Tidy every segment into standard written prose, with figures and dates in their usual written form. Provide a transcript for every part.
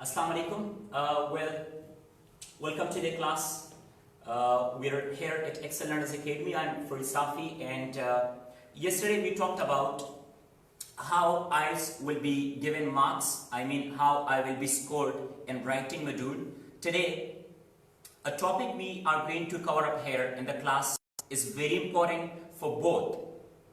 Assalamu alaikum. Welcome to the class. We're here at Excel Learners Academy. I'm for Safi, and yesterday we talked about how IELTS will be given marks. I mean, how I will be scored in writing module. Today, a topic we are going to cover up here in the class is very important for both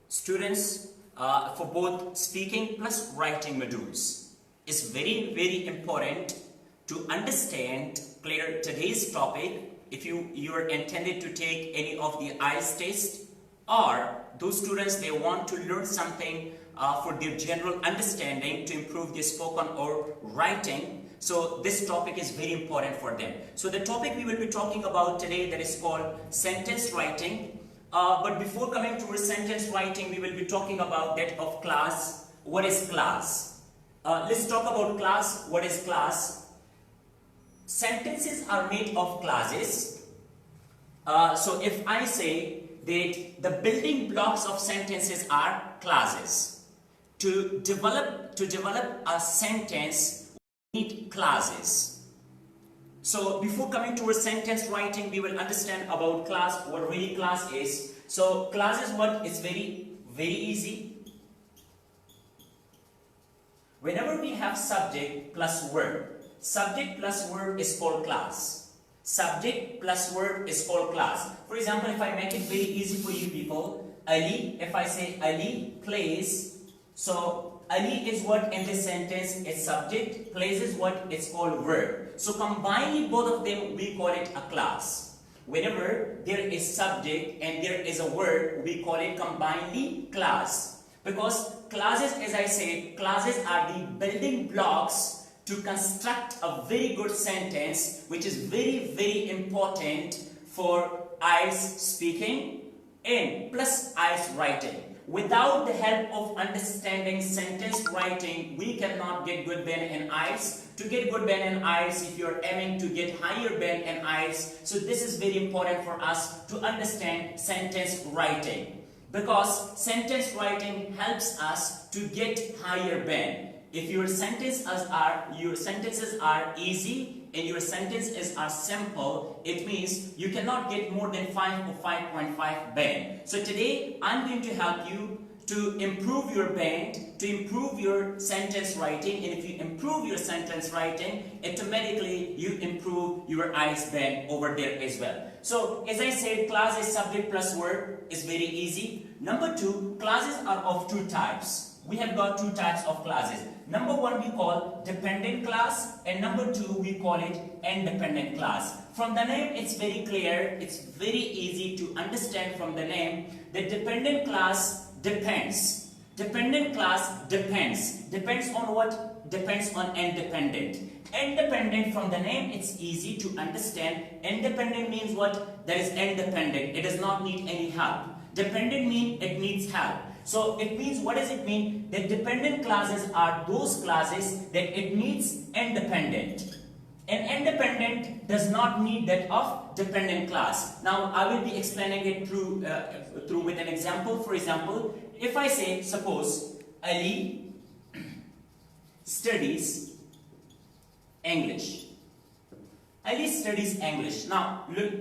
students, for both speaking plus writing modules. It's very important to understand clear today's topic if you are intended to take any of the IELTS test, or those students they want to learn something for their general understanding to improve their spoken or writing. So this topic is very important for them. So the topic we will be talking about today, that is called sentence writing. But before coming to sentence writing, we will be talking about that of class. What is class? Let's talk about class. What is class? Sentences are made of clauses. So if I say that the building blocks of sentences are clauses. To develop a sentence, we need clauses. So before coming to sentence writing, we will understand about class, what really class is. So class is what? It's very easy. Whenever we have subject plus verb is called class. Subject plus verb is called class. For example, if I make it very easy for you people, Ali, if I say Ali plays, so Ali is what in this sentence is subject, plays is what it's called verb. So combining both of them, we call it a class. Whenever there is subject and there is a verb, we call it combinedly class. Because clauses, as I said, clauses are the building blocks to construct a very good sentence, which is very important for IELTS speaking and plus IELTS writing. Without the help of understanding sentence writing, we cannot get good band in IELTS. To get good band in IELTS, if you're aiming to get higher band in IELTS, so this is very important for us to understand sentence writing. Because sentence writing helps us to get higher band. If your sentences are easy and your sentences are simple, it means you cannot get more than 5 or 5.5 band. So today I'm going to help you to improve your band, to improve your sentence writing, and if you improve your sentence writing, automatically you improve your IELTS band over there as well. So as I said, class is subject plus verb is very easy. Number two, classes are of two types. We have got two types of classes. Number one we call dependent class, and number two we call it independent class. From the name it's very clear, it's very easy to understand from the name. The dependent class depends. Dependent class depends. Depends on what? Depends on independent. Independent, from the name it's easy to understand. Independent means what? That is independent. It does not need any help. Dependent means it needs help. So it means, what does it mean? That dependent classes are those classes that it needs independent. And independent does not need that of dependent class. Now I will be explaining it through with an example. For example, if I say, suppose Ali studies English. Ali studies English. Now look,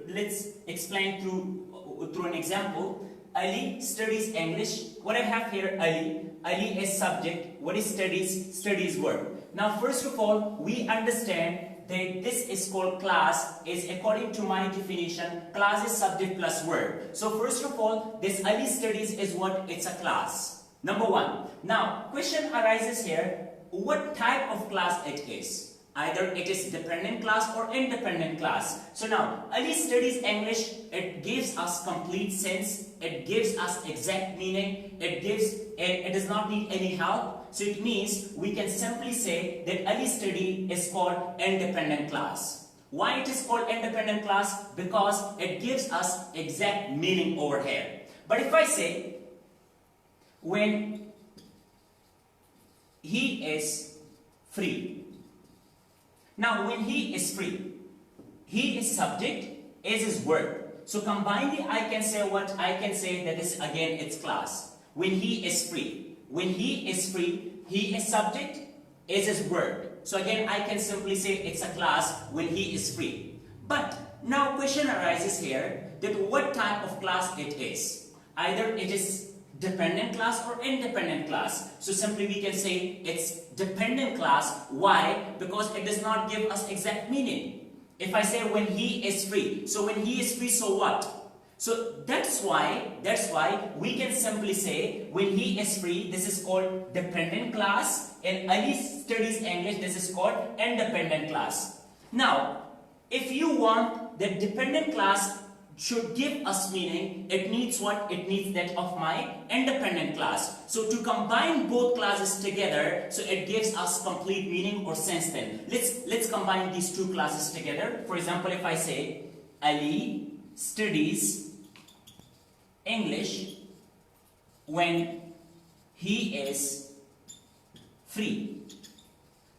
let's explain through an example. Ali studies English. What I have here, Ali is subject. What is studies? Studies verb. Now first of all, we understand that this is called class, is according to my definition, class is subject plus verb. So first of all, this Ali studies is what? It's a class. Number one. Now question arises here, what type of class it is? Either it is dependent class or independent class. So now Ali studies English, it gives us complete sense, it gives us exact meaning, it does not need any help. So it means we can simply say that Ali study is called independent class. Why it is called independent class? Because it gives us exact meaning over here. But if I say when he is free. Now when he is free, he is subject, is his verb. So combinedly I can say what? I can say that is again its class. When he is free. When he is free, he is subject, is his verb. So again, I can simply say it's a class when he is free. But now question arises here that what type of class it is. Either it is dependent class or independent class. So simply we can say it's dependent class. Why? Because it does not give us exact meaning. If I say when he is free, so when he is free, so what? So that's why we can simply say when he is free, this is called dependent class. In Ali studies English, this is called independent class. Now, if you want the dependent class should give us meaning, it needs what? It needs that of my independent class. So to combine both classes together, so it gives us complete meaning or sense then. Let's combine these two classes together. For example, if I say Ali studies English when he is free.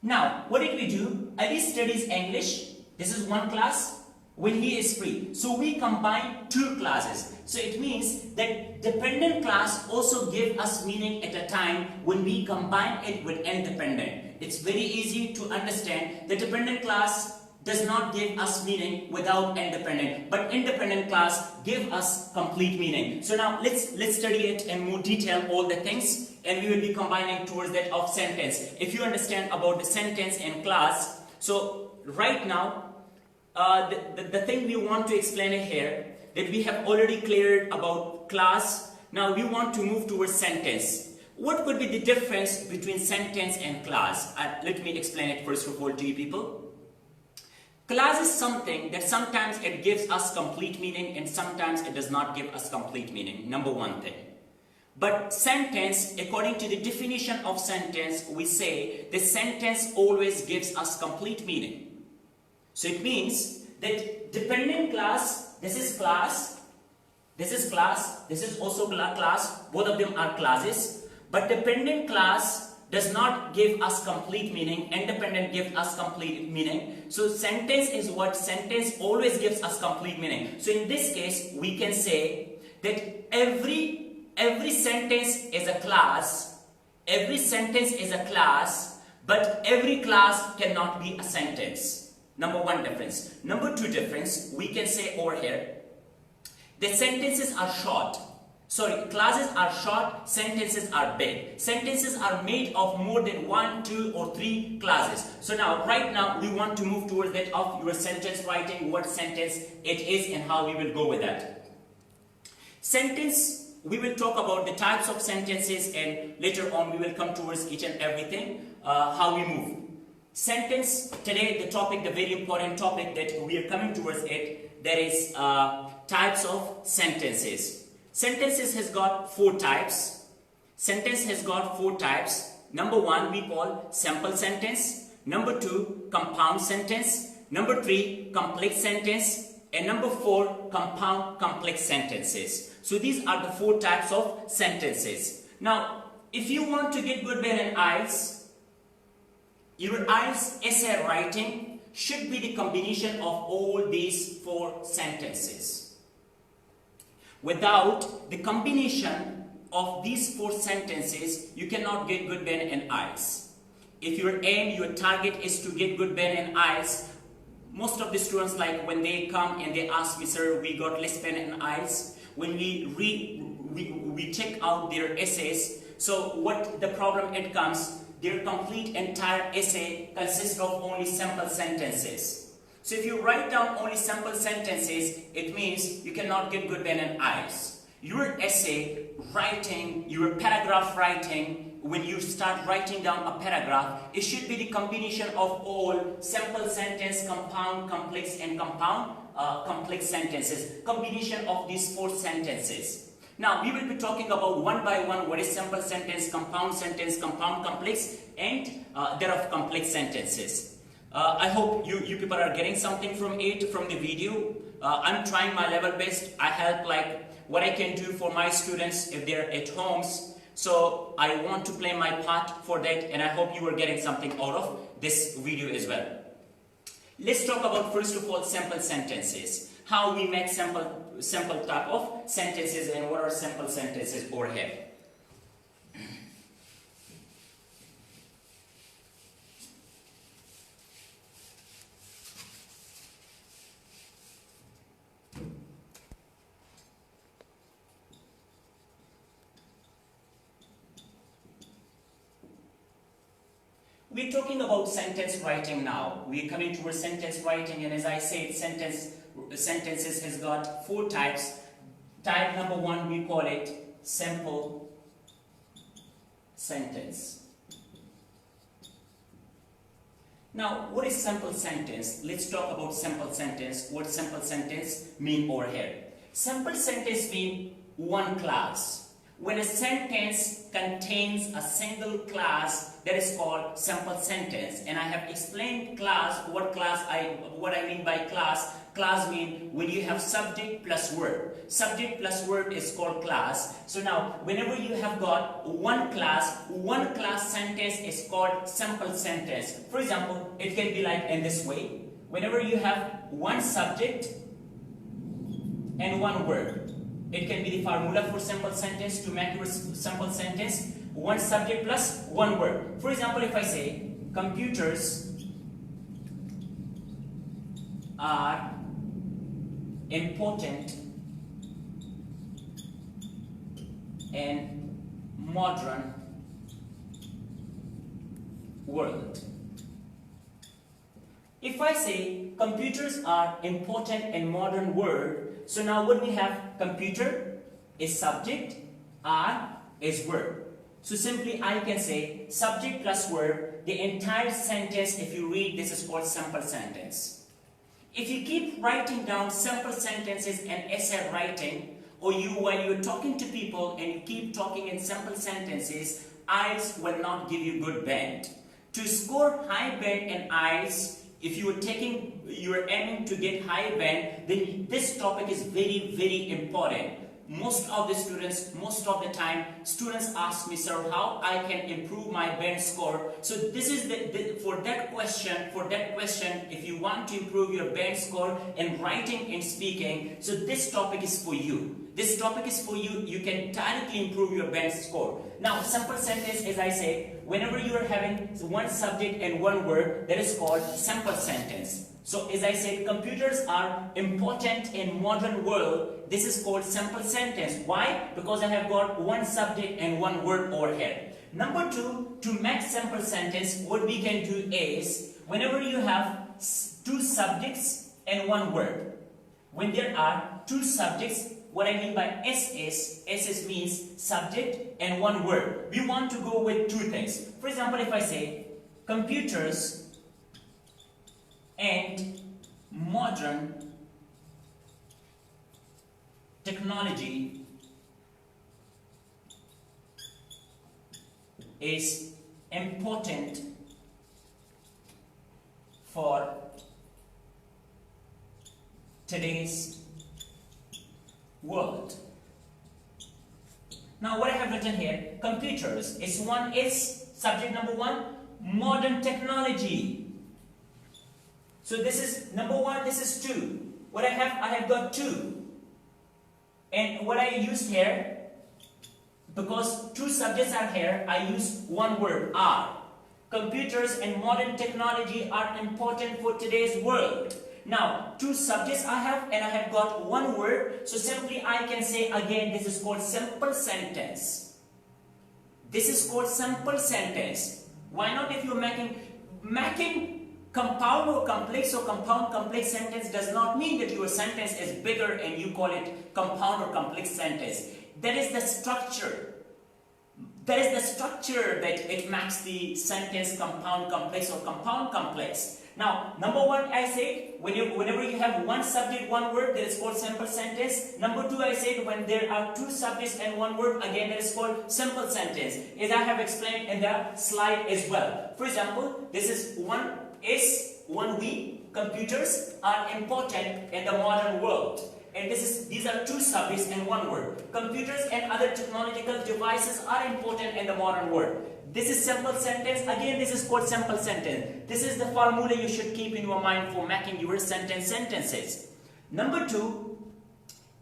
Now, what did we do? Ali studies English. This is one class. When he is free. So we combine two classes. So it means that dependent class also give us meaning at a time when we combine it with independent. It's very easy to understand. The dependent class does not give us meaning without independent, but independent class give us complete meaning. So now let's study it in more detail, all the things, and we will be combining towards that of sentence. If you understand about the sentence and class, so right now the thing we want to explain here, that we have already cleared about class. Now we want to move towards sentence. What could be the difference between sentence and class? Let me explain it first of all to you people. Class is something that sometimes it gives us complete meaning and sometimes it does not give us complete meaning. Number one thing. But sentence, according to the definition of sentence, we say the sentence always gives us complete meaning. So it means that dependent class, this is class, this is class, this is also class, both of them are classes, but dependent class does not give us complete meaning, independent gives us complete meaning. So sentence is what? Sentence always gives us complete meaning. So in this case, we can say that every sentence is a class, every sentence is a class, but every class cannot be a sentence. Number one difference. Number two difference, we can say over here, the sentences are short. Sorry, classes are short, sentences are big. Sentences are made of more than 1, 2 or 3 classes. So now, right now, we want to move towards that of your sentence writing, what sentence it is and how we will go with that. Sentence, we will talk about the types of sentences and later on we will come towards each and everything, how we move. Sentence, today the topic, the very important topic that we are coming towards it, that is types of sentences. Sentences has got 4 types. Sentence has got 4 types. Number 1 we call simple sentence. Number 2 compound sentence. Number 3 complex sentence. And number 4 compound complex sentences. So these are the 4 types of sentences. Now, if you want to get good in IELTS, your IELTS essay writing should be the combination of all these 4 sentences. Without the combination of these 4 sentences, you cannot get good in IELTS. If your aim, your target is to get good in IELTS, most of the students, like when they come and they ask me, sir, we got less pen in IELTS. When we check out their essays, so what the problem it comes, their complete entire essay consists of only simple sentences. So if you write down only simple sentences, it means you cannot get good in IELTS. Your essay writing, your paragraph writing, when you start writing down a paragraph, it should be the combination of all simple sentence, compound, complex, and compound complex sentences. Combination of these 4 sentences. Now, we will be talking about one by one what is simple sentence, compound complex, and thereof complex sentences. I hope you people are getting something from it, from the video. I'm trying my level best. I help like what I can do for my students if they're at homes. So I want to play my part for that, and I hope you are getting something out of this video as well. Let's talk about first of all simple sentences. How we make simple type of sentences and what are simple sentences over here. We're talking about sentence writing now. We're coming towards sentence writing, and as I said, sentences has got 4 types. Type number 1, we call it simple sentence. Now, what is simple sentence? Let's talk about simple sentence. What simple sentence mean over here? Simple sentence mean one class. When a sentence contains a single class, that is called simple sentence. And I have explained class, what I mean by class. Class mean when you have subject plus verb. Subject plus verb is called class. So now, whenever you have got one class sentence is called simple sentence. For example, it can be like in this way. Whenever you have one subject and one verb, it can be the formula for simple sentence to make your simple sentence. One subject plus one verb. For example, if I say, computers are important in modern world. If I say computers are important in modern world, so now what we have, computer is subject, are is verb. So simply I can say subject plus verb, the entire sentence, if you read this, is called simple sentence. If you keep writing down simple sentences and essay writing, or while you're talking to people and you keep talking in simple sentences, IELTS will not give you good band. To score high band in IELTS, if you are aiming to get high band, then this topic is very, very important. Most of the time, students ask me, sir, how I can improve my band score. So this is for that question, if you want to improve your band score in writing and speaking, so this topic is for you. This topic is for you. You can directly improve your band score. Now, simple sentence, as I say, whenever you are having one subject and one word, that is called simple sentence. So, as I said, computers are important in modern world. This is called simple sentence. Why? Because I have got one subject and one word over here. Number 2, to make simple sentence, what we can do is, whenever you have 2 subjects and one word, when there are 2 subjects, what I mean by SS means subject and one word. We want to go with 2 things. For example, if I say computers and modern technology is important for today's world. Now what I have written here, computers is subject number 1, modern technology. So this is number 1, this is 2. What I have got 2. And what I used here, because 2 subjects are here, I use one word, are. Computers and modern technology are important for today's world. Now, 2 subjects I have, and I have got one word. So simply I can say again, this is called simple sentence. This is called simple sentence. Why not? If you're making compound or complex sentence does not mean that your sentence is bigger and you call it compound or complex sentence. That is the structure. That is the structure that it makes the sentence compound complex or compound complex. Now, number 1, I said, whenever you have one subject, one word, that is called simple sentence. Number 2, I said, when there are 2 subjects and one word, again, that is called simple sentence. As I have explained in the slide as well. For example, this is one we, computers are important in the modern world. And these are 2 subjects and one word. Computers and other technological devices are important in the modern world. This is simple sentence. Again, this is called simple sentence. This is the formula you should keep in your mind for making your sentences. Number 2,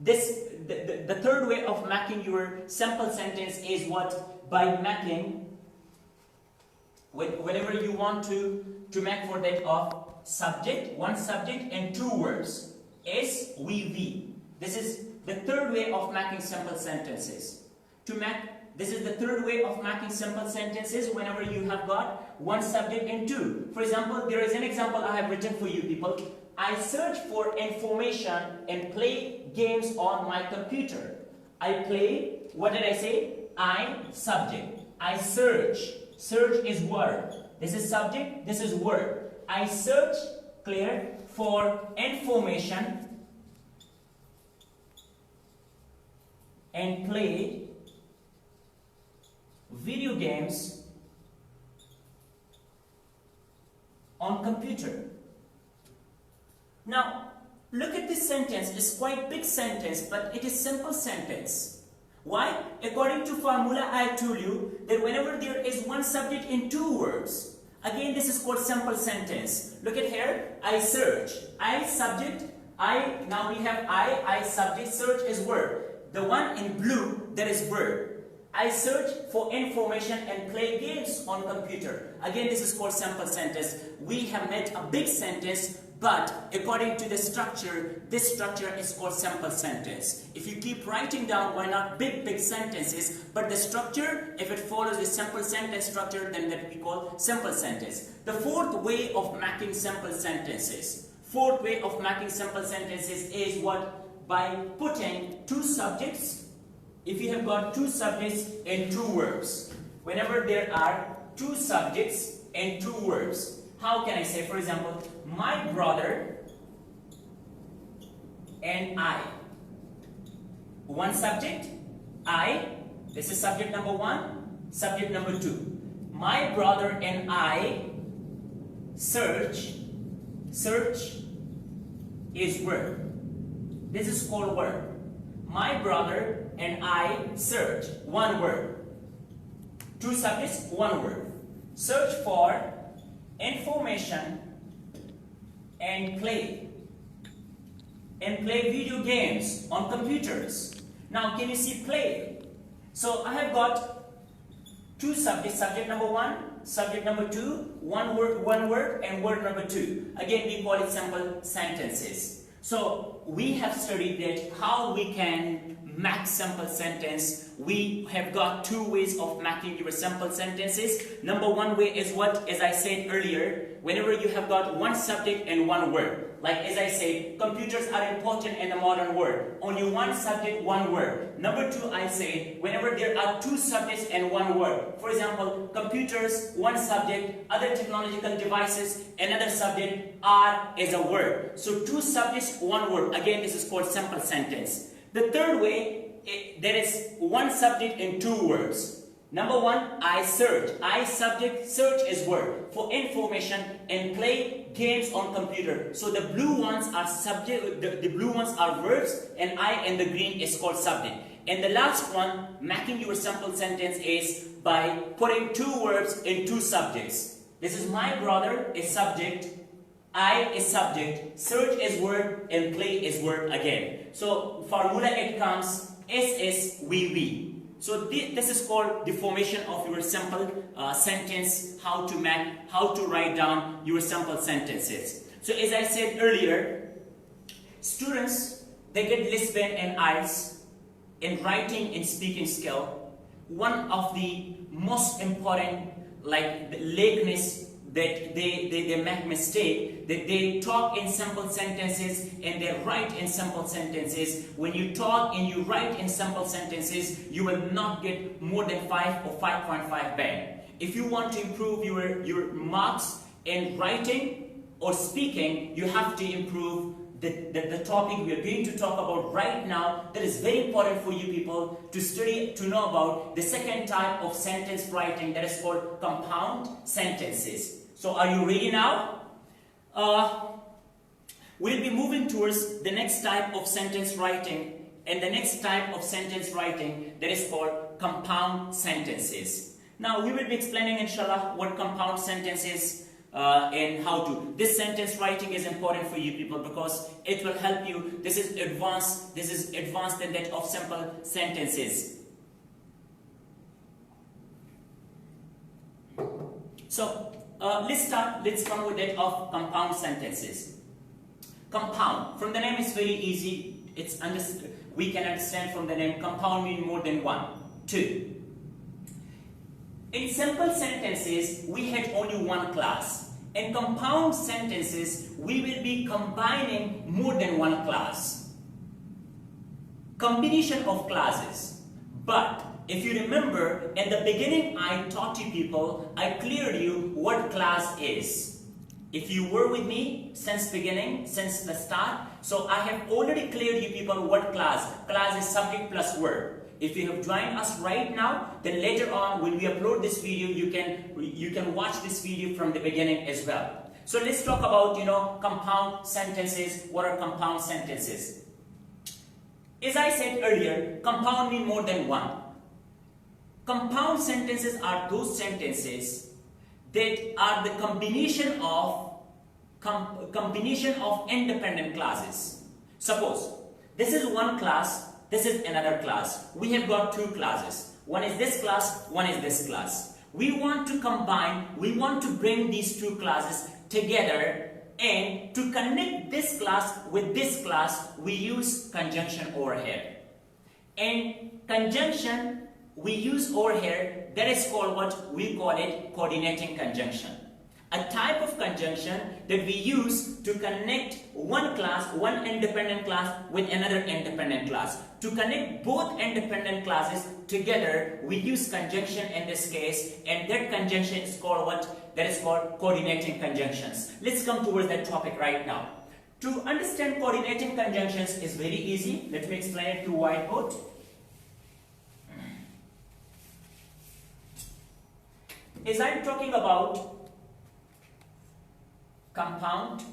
the third way of making your simple sentence is what? By making, whenever you want to make for that of subject, one subject and 2 words. S, we. This is the third way of making simple sentences. To make This is the third way of making simple sentences whenever you have got one subject and two. For example, there is an example I have written for you people. I search for information and play games on my computer. I play, what did I say? I, subject. I search. Search is word. This is subject, this is word. I search, clear, for information and play video games on computer. Now, look at this sentence. It's quite big sentence, but it is simple sentence. Why? According to formula, I told you that whenever there is one subject in two words, again this is called simple sentence. Look at here. I search. I subject. Now we have I subject. Search is word. The one in blue, that is word. I search for information and play games on computer. Again, this is called simple sentence. We have made a big sentence, but according to the structure, this structure is called simple sentence. If you keep writing down, why not big sentences, but the structure, if it follows the simple sentence structure, then that we call simple sentence. The fourth way of making simple sentences. Fourth way of making simple sentences is what? By putting two subjects. If you have got two subjects and two verbs, whenever there are two subjects and two verbs, how can I say, for example, my brother and I. One subject, I, this is subject number one, subject number two. My brother and I search. Search is verb. This is called verb. My brother and I search. One word. Two subjects, one word. Search for information and play. And play video games on computers. Now, can you see play? So, I have got two subjects. Subject number one, subject number two, one word, and word number two. Again, we call it simple sentences. So, we have studied that how we can make simple sentence. We have got two ways of making your simple sentences. Number one way is what, as I said earlier, whenever you have got one subject and one word. Like as I said, computers are important in the modern world. Only one subject, one word. Number two, I say, whenever there are two subjects and one word. For example, computers, one subject, other technological devices, another subject, are as a word. So two subjects, one word. Again, this is called simple sentence. The third way, there is one subject and two words. Number one, I search. I subject, search is word for information and play games on computer. So the blue ones are subject, the blue ones are verbs, and I and the green is called subject. And the last one, making your simple sentence, is by putting two verbs in two subjects. This is my brother is subject, I is subject, search is verb, and play is verb again. So formula it comes S, we. So this is called the formation of your simple sentence, how to write down your simple sentences. So as I said earlier, students, they get Lisbon and IELTS in writing and speaking skill. One of the most important, like, the lateness that they make mistake, that they talk in simple sentences and they write in simple sentences. When you talk and you write in simple sentences, you will not get more than 5 or 5.5 band. If you want to improve your marks in writing or speaking, you have to improve the topic we are going to talk about right now. That is very important for you people to study, to know about the second type of sentence writing, that is called compound sentences. So are you ready now? We'll be moving towards the next type of sentence writing, and the next type of sentence writing, that is called compound sentences. Now we will be explaining, inshallah, what compound sentence is and how to. This sentence writing is important for you people because it will help you. This is advanced than that of simple sentences. So let's come with that of compound sentences. Compound, from the name is very easy. We can understand from the name. Compound means more than one. Two. In simple sentences, we had only one class. In compound sentences, we will be combining more than one class. Combination of classes. But if you remember, in the beginning I taught you people, I cleared you what class is. If you were with me since beginning, since the start, so I have already cleared you people what class. Class is subject plus verb. If you have joined us right now, then later on when we upload this video, you can watch this video from the beginning as well. So let's talk about, compound sentences. What are compound sentences? As I said earlier, compound means more than one. Compound sentences are those sentences that are the combination of independent classes. Suppose this is one class, this is another class. We have got two classes. One is this class, one is this class. We want to combine, we want to bring these two classes together, and to connect this class with this class, we use conjunction over here. And conjunction we use over here, that is called what we call it coordinating conjunction. A type of conjunction that we use to connect one class, one independent class with another independent class. To connect both independent classes together, we use conjunction in this case, and that conjunction is called what? That is called coordinating conjunctions. Let's come towards that topic right now. To understand coordinating conjunctions is very easy. Let me explain it through whiteboard. As I'm talking about compound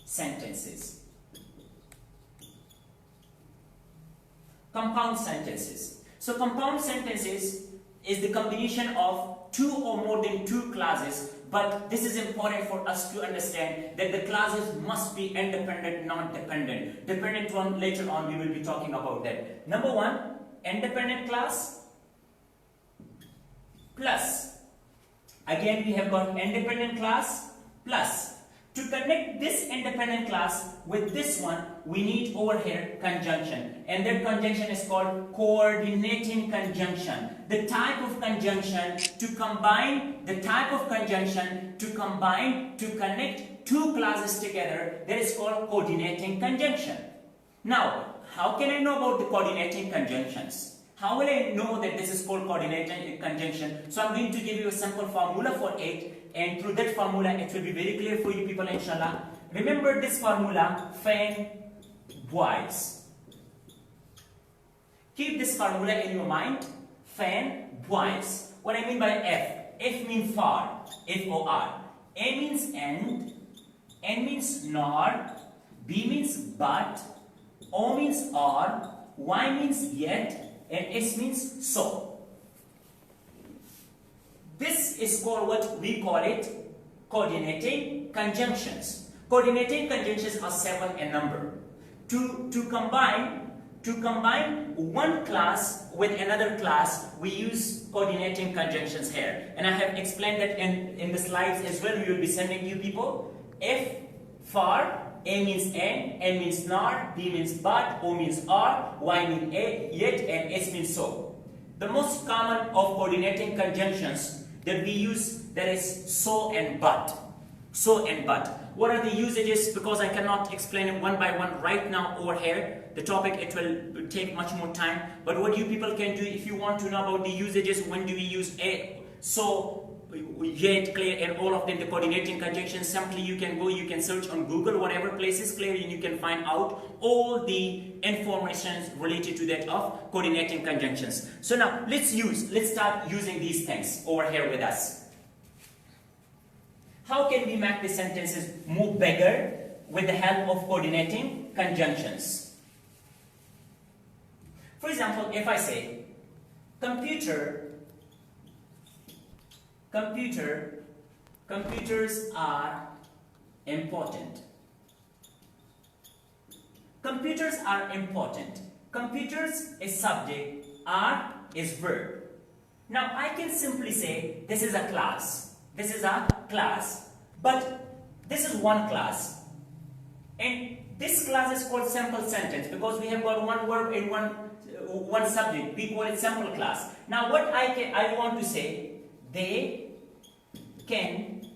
sentences. Compound sentences. So compound sentences is the combination of two or more than two classes, but this is important for us to understand that the classes must be independent, not dependent. Dependent one, later on we will be talking about that. Number one, independent class plus. Again, we have got independent class plus. To connect this independent class with this one, we need over here conjunction. And that conjunction is called coordinating conjunction. The type of conjunction to combine, to connect two classes together, that is called coordinating conjunction. Now, how can I know about the coordinating conjunctions? How will I know that this is called coordinating conjunction? So I'm going to give you a simple formula for it, and through that formula it will be very clear for you people, inshallah. Remember this formula, fan boys. Keep this formula in your mind, fan boys. What I mean by F? F means far, F-O-R. A means end, N means nor, B means but, O means or, Y means yet, and S means so. This is called what we call it coordinating conjunctions. Coordinating conjunctions are 7 in number. To combine one class with another class, we use coordinating conjunctions here. And I have explained that in the slides as well. We will be sending you people. F, far, A means N means nor, B means but, O means or, Y means yet, and S means so. The most common of coordinating conjunctions that we use, that is so and but. So and but. What are the usages? Because I cannot explain it one by one right now over here. The topic, it will take much more time. But what you people can do, if you want to know about the usages, when do we use a, so, yet, clear, and all of them, the coordinating conjunctions, simply you can go, you can search on Google, whatever place is clear, and you can find out all the information related to that of coordinating conjunctions. So now, let's start using these things over here with us. How can we make the sentences more bigger with the help of coordinating conjunctions? For example, if I say, computers are important. Computers are important. Computers is subject, are is verb. Now I can simply say this is a class. This is a class, but this is one class. And This class is called simple sentence because we have got one verb in one subject. We call it simple class. Now what I want to say, they can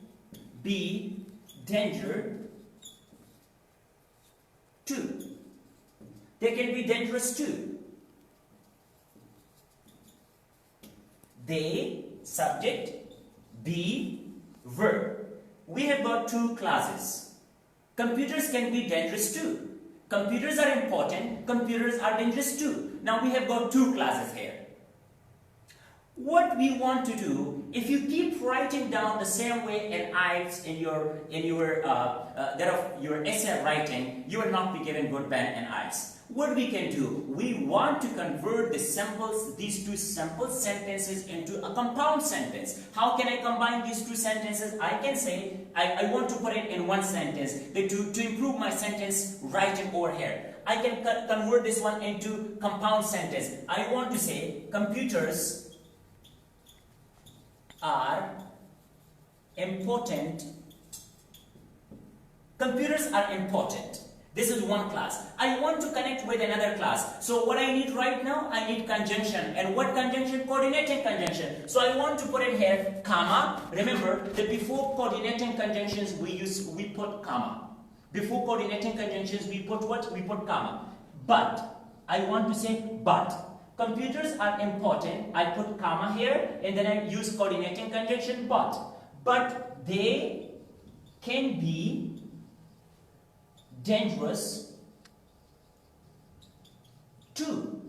be danger too. They can be dangerous too. They, subject, be, verb. We have got two classes. Computers can be dangerous too. Computers are important. Computers are dangerous too. Now we have got two classes here. What we want to do, if you keep writing down the same way in IELTS in your essay writing, you will not be given good band in IELTS. What we can do, we want to convert these two simple sentences into a compound sentence. How can I combine these two sentences? I can say, I want to put it in one sentence to improve my sentence writing over here. I can convert this one into compound sentence. I want to say, computers are important. Computers are important. This is one class. I want to connect with another class. So what I need right now, I need conjunction. And what conjunction? Coordinating conjunction. So I want to put it here, comma. Remember that before coordinating conjunctions, we put comma. Before coordinating conjunctions, we put what? We put comma. But, I want to say but. Computers are important. I put comma here and then I use coordinating conjunction but. But they can be dangerous too.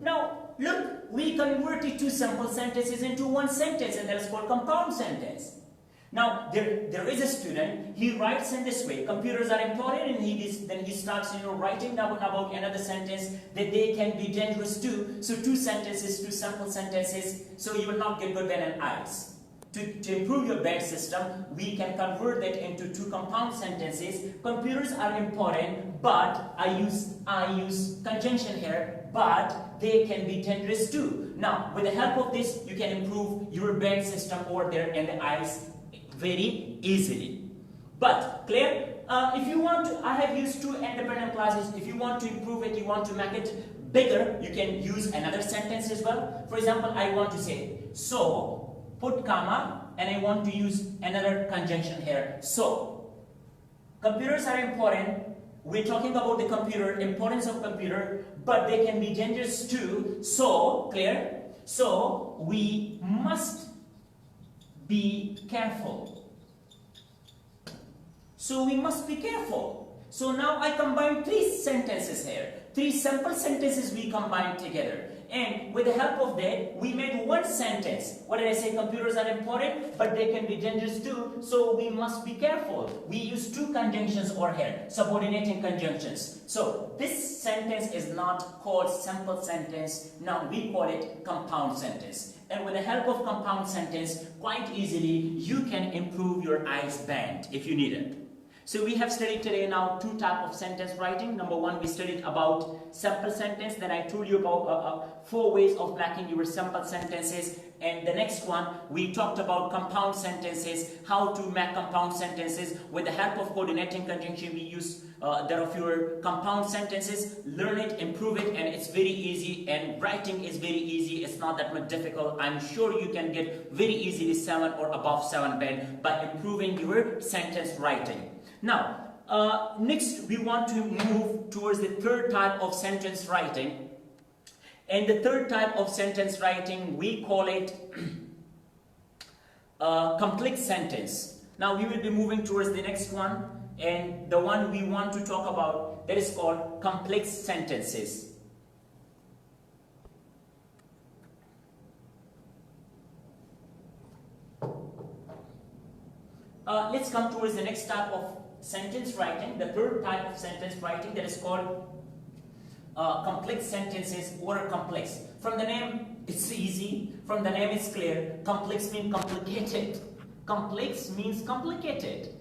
Now look, we converted two simple sentences into one sentence, and that is called compound sentence. Now there is a student, he writes in this way, computers are important, and then he starts writing down about another sentence that they can be dangerous too. So two sentences, two simple sentences, so you will not get good band and IELTS. To improve your band system, we can convert that into two compound sentences. Computers are important, but I use conjunction here, but they can be dangerous too. Now, with the help of this, you can improve your band system over there in the IELTS very easily. But clear? If you want to, I have used two independent classes. If you want to improve it, you want to make it bigger, you can use another sentence as well. For example, I want to say, so, put comma, and I want to use another conjunction here. So, computers are important. We're talking about the computer, importance of computer, but they can be dangerous too. So, clear? So, we must be careful. So, we must be careful. So, now I combine three sentences here. Three simple sentences we combined together. And with the help of that, we made one sentence. What did I say? Computers are important, but they can be dangerous too. So we must be careful. We use two conjunctions over here, subordinating conjunctions. So this sentence is not called simple sentence. Now we call it compound sentence. And with the help of compound sentence, quite easily, you can improve your IELTS band if you need it. So we have studied today now two types of sentence writing. Number one, we studied about simple sentence. Then I told you about 4 ways of making your simple sentences. And the next one, we talked about compound sentences, how to make compound sentences. With the help of coordinating conjunction, we use there are fewer compound sentences. Learn it, improve it, and it's very easy. And writing is very easy. It's not that much difficult. I'm sure you can get very easily 7 or above 7 band by improving your sentence writing. Now, next we want to move towards the third type of sentence writing. And the third type of sentence writing, we call it complex sentence. Now, we will be moving towards the next one. And the one we want to talk about, that is called complex sentences. Let's come towards the next type of sentence writing, the third type of sentence writing, that is called complex sentences or complex. From the name, it's easy. From the name, it's clear. Complex means complicated. Complex means complicated.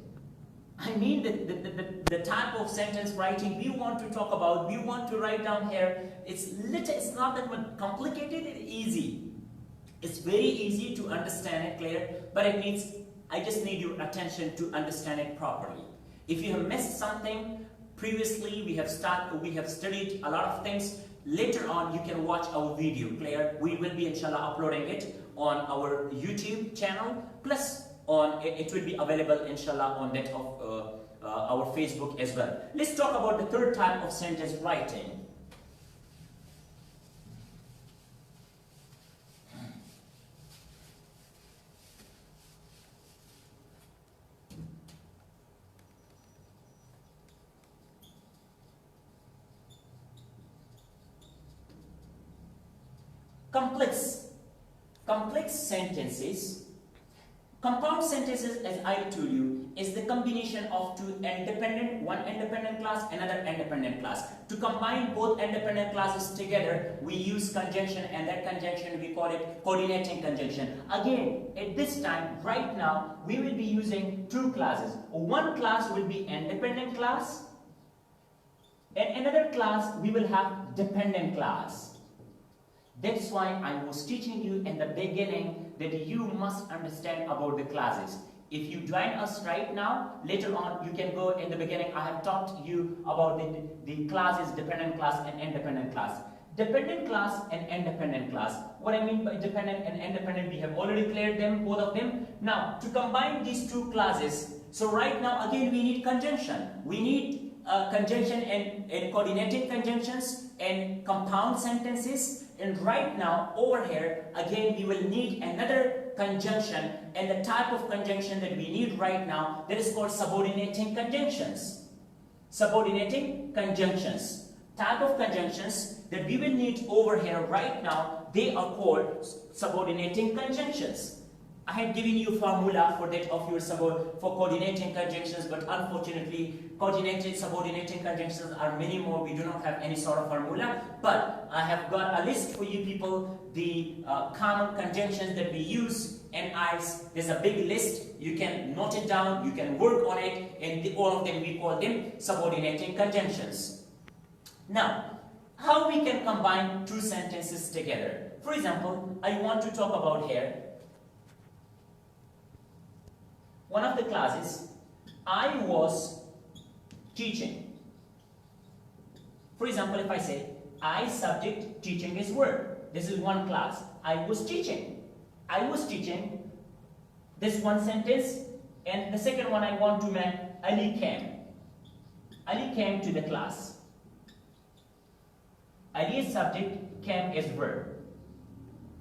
I mean the type of sentence writing we want to talk about, we want to write down here, it's not that much complicated, it's easy. It's very easy to understand it, clear, but it needs, I just need your attention to understand it properly. If you have missed something, Previously, we have studied a lot of things. Later on, you can watch our video player. We will be inshallah uploading it on our YouTube channel. Plus, it will be available inshallah on that of our Facebook as well. Let's talk about the third type of sentence writing. Complex sentences. Compound sentences, as I told you, is the combination of one independent class, another independent class. To combine both independent classes together, we use conjunction, and that conjunction we call it coordinating conjunction. Again, at this time, right now, we will be using two classes. One class will be independent class, and another class we will have dependent class. That's why I was teaching you in the beginning that you must understand about the classes. If you join us right now, later on you can go in the beginning. I have taught you about the classes, dependent class and independent class. Dependent class and independent class. What I mean by dependent and independent, we have already cleared them, both of them. Now, to combine these two classes, so right now again we need conjunction. We need conjunction and coordinating conjunctions and compound sentences. And right now, over here, again, we will need another conjunction, and the type of conjunction that we need right now, that is called subordinating conjunctions. Subordinating conjunctions. Type of conjunctions that we will need over here right now, they are called subordinating conjunctions. I had given you formula for that of your for coordinating conjunctions, but unfortunately, subordinating conjunctions are many more. We do not have any sort of formula, but I have got a list for you people, the common conjunctions that we use in IELTS. There's a big list. You can note it down, you can work on it, and all of them we call them subordinating conjunctions. Now, how we can combine two sentences together? For example, I want to talk about here one of the classes, I was teaching. For example, if I say, I subject, teaching is verb. This is one class. I was teaching. I was teaching. This one sentence. And the second one I want to make, Ali came. Ali came to the class. Ali is subject, came is verb.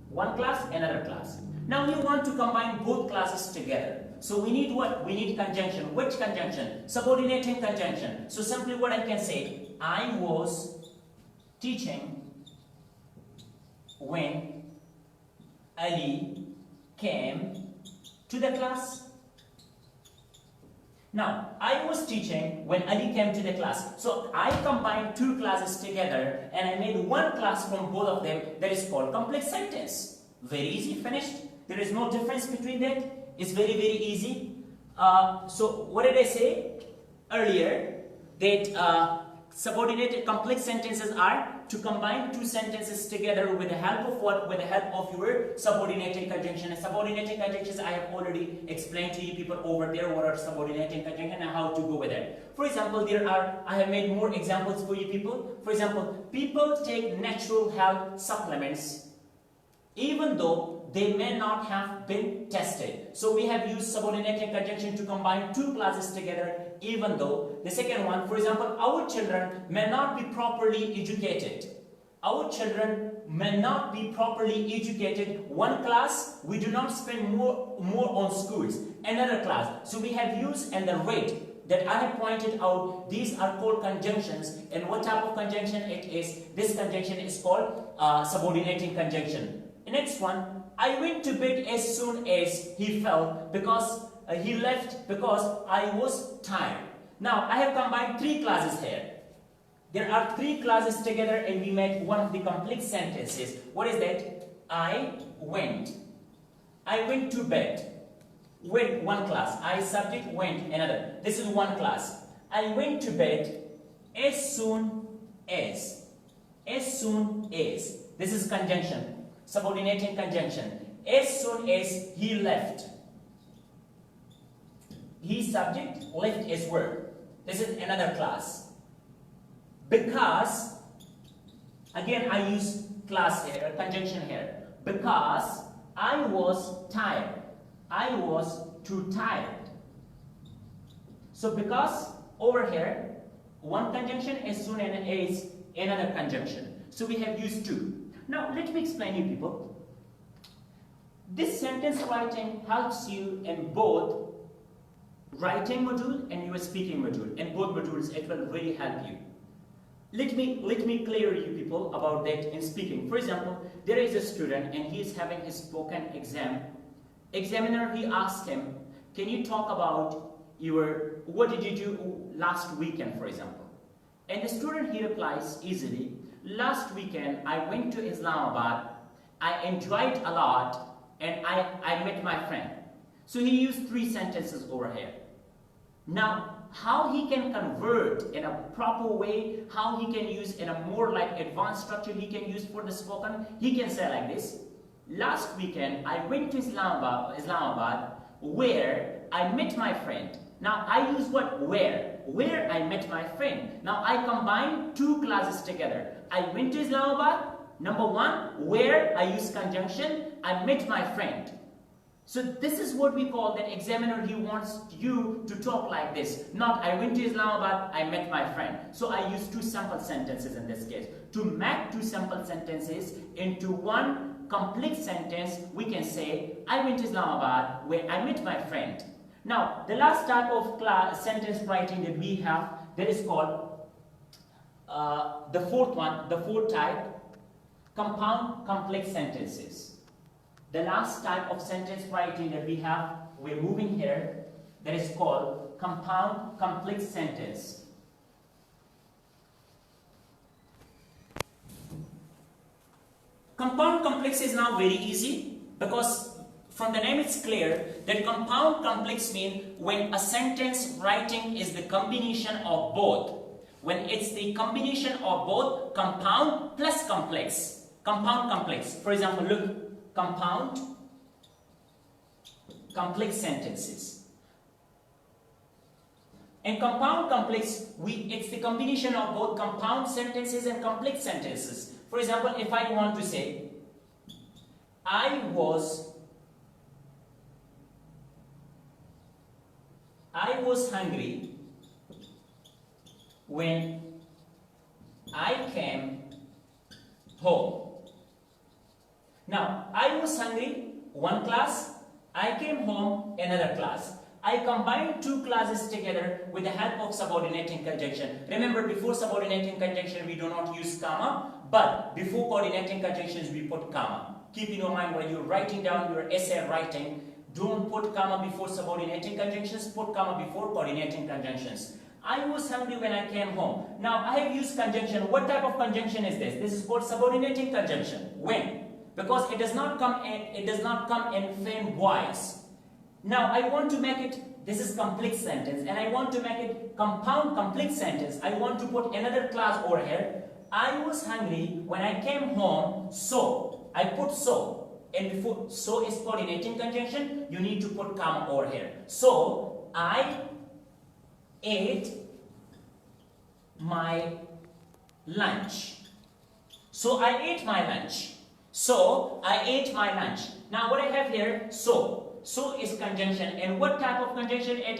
One class, another class. Now you want to combine both classes together. So we need what? We need conjunction. Which conjunction? Subordinating conjunction. So simply what I can say, I was teaching when Ali came to the class. Now, I was teaching when Ali came to the class. So I combined two classes together and I made one class from both of them that is called complex sentence. Very easy, finished. There is no difference between that. It's very, very easy. So what did I say earlier? That subordinated complex sentences are to combine two sentences together with the help of what? With the help of your subordinating conjunction. And subordinating conjunctions I have already explained to you people over there what are subordinating conjunction and how to go with it. For example, I have made more examples for you people. For example, people take natural health supplements even though they may not have been tested. So we have used subordinating conjunction to combine two classes together, even though. The second one, for example, our children may not be properly educated. Our children may not be properly educated. One class, we do not spend more on schools. Another class. So we have used and the rate that I have pointed out, these are called conjunctions. And what type of conjunction it is? This conjunction is called subordinating conjunction. The next one, I went to bed as soon as he fell because he left because I was tired. Now, I have combined three classes here. There are three classes together and we make one of the complex sentences. What is that? I went to bed. Went, one class. I subject, went, another. This is one class. I went to bed as soon as. As soon as. This is conjunction. Subordinating conjunction. As soon as he left. He subject, left is verb. This is another class. because, again I use class here, conjunction here, because I was tired. I was too tired. So because over here, one conjunction as soon as another conjunction. So we have used two. Now let me explain you people. This sentence writing helps you in both writing module and your speaking module. In both modules it will really help you. Let me clear you people about that in speaking. For example, there is a student and he is having his spoken exam. Examiner, he asked him, can you talk about what did you do last weekend, for example? And the student, he replies easily, last weekend I went to Islamabad, I enjoyed a lot, and I met my friend. So he used three sentences over here. Now, how he can convert in a proper way, how he can use in a more like advanced structure he can use for the spoken, he can say like this. Last weekend I went to Islamabad where I met my friend. Now I use what? Where I met my friend. Now I combine two clauses together. I went to Islamabad, number one, where I use conjunction, I met my friend. So this is what we call that examiner, he wants you to talk like this. Not I went to Islamabad, I met my friend. So I use two simple sentences in this case. To make two simple sentences into one complete sentence, we can say I went to Islamabad where I met my friend. Now the last type of sentence writing that we have, that is called the fourth type, compound complex sentences. The last type of sentence writing that we have, we're moving here, that is called compound complex sentence. Compound complex is now very easy because from the name it's clear that compound complex means when a sentence writing is the combination of both. When it's the combination of both compound plus complex. Compound complex. For example, look. Compound complex sentences. In compound complex, it's the combination of both compound sentences and complex sentences. For example, if I want to say, I was hungry when I came home. Now, I was hungry, one class, I came home, another class. I combined two classes together with the help of subordinating conjunction. Remember, before subordinating conjunction, we do not use comma, but before coordinating conjunctions, we put comma. Keep in your mind when you're writing down your essay writing, don't put comma before subordinating conjunctions, put comma before coordinating conjunctions. I was hungry when I came home. Now, I have used conjunction. What type of conjunction is this? This is called subordinating conjunction. When? Because it does not come in frame voice. Now I want to make it, this is complex sentence, and I want to make it compound complex sentence. I want to put another clause over here. I was hungry when I came home, so I put so, and before so is coordinating conjunction, you need to put comma over here. So I ate my lunch. So I ate my lunch. So I ate my lunch. Now what I have here, so is conjunction, and what type of conjunction it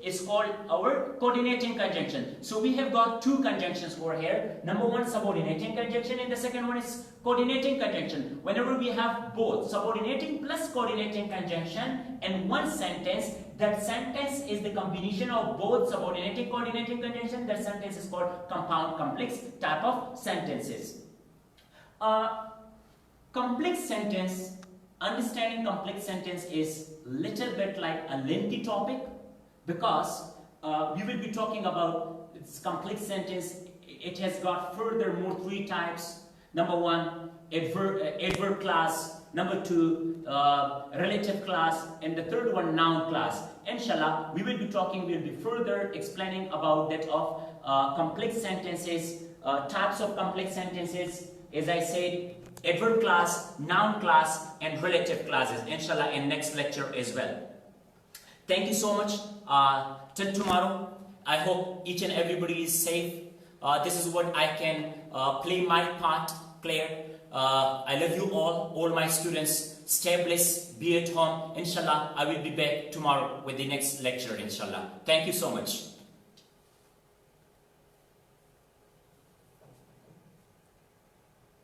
is called our coordinating conjunction. So we have got two conjunctions over here. Number one, subordinating conjunction, and the second one is coordinating conjunction. Whenever we have both subordinating plus coordinating conjunction in one sentence, that sentence is the combination of both subordinating coordinating conjunction. That sentence is called compound complex type of sentences. Complex sentence, understanding complex sentence is little bit like a lengthy topic because we will be talking about its complex sentence. It has got furthermore three types. Number one, adverb class. Number two, relative class. And the third one, noun class. Inshallah, we will be further explaining about that of complex sentences, types of complex sentences. As I said, adverb class, noun class, and relative classes, inshallah, in next lecture as well. Thank you so much. Till tomorrow, I hope each and everybody is safe. This is what I can play my part, clear. I love you all my students. Stay blessed, be at home. Inshallah, I will be back tomorrow with the next lecture, inshallah. Thank you so much.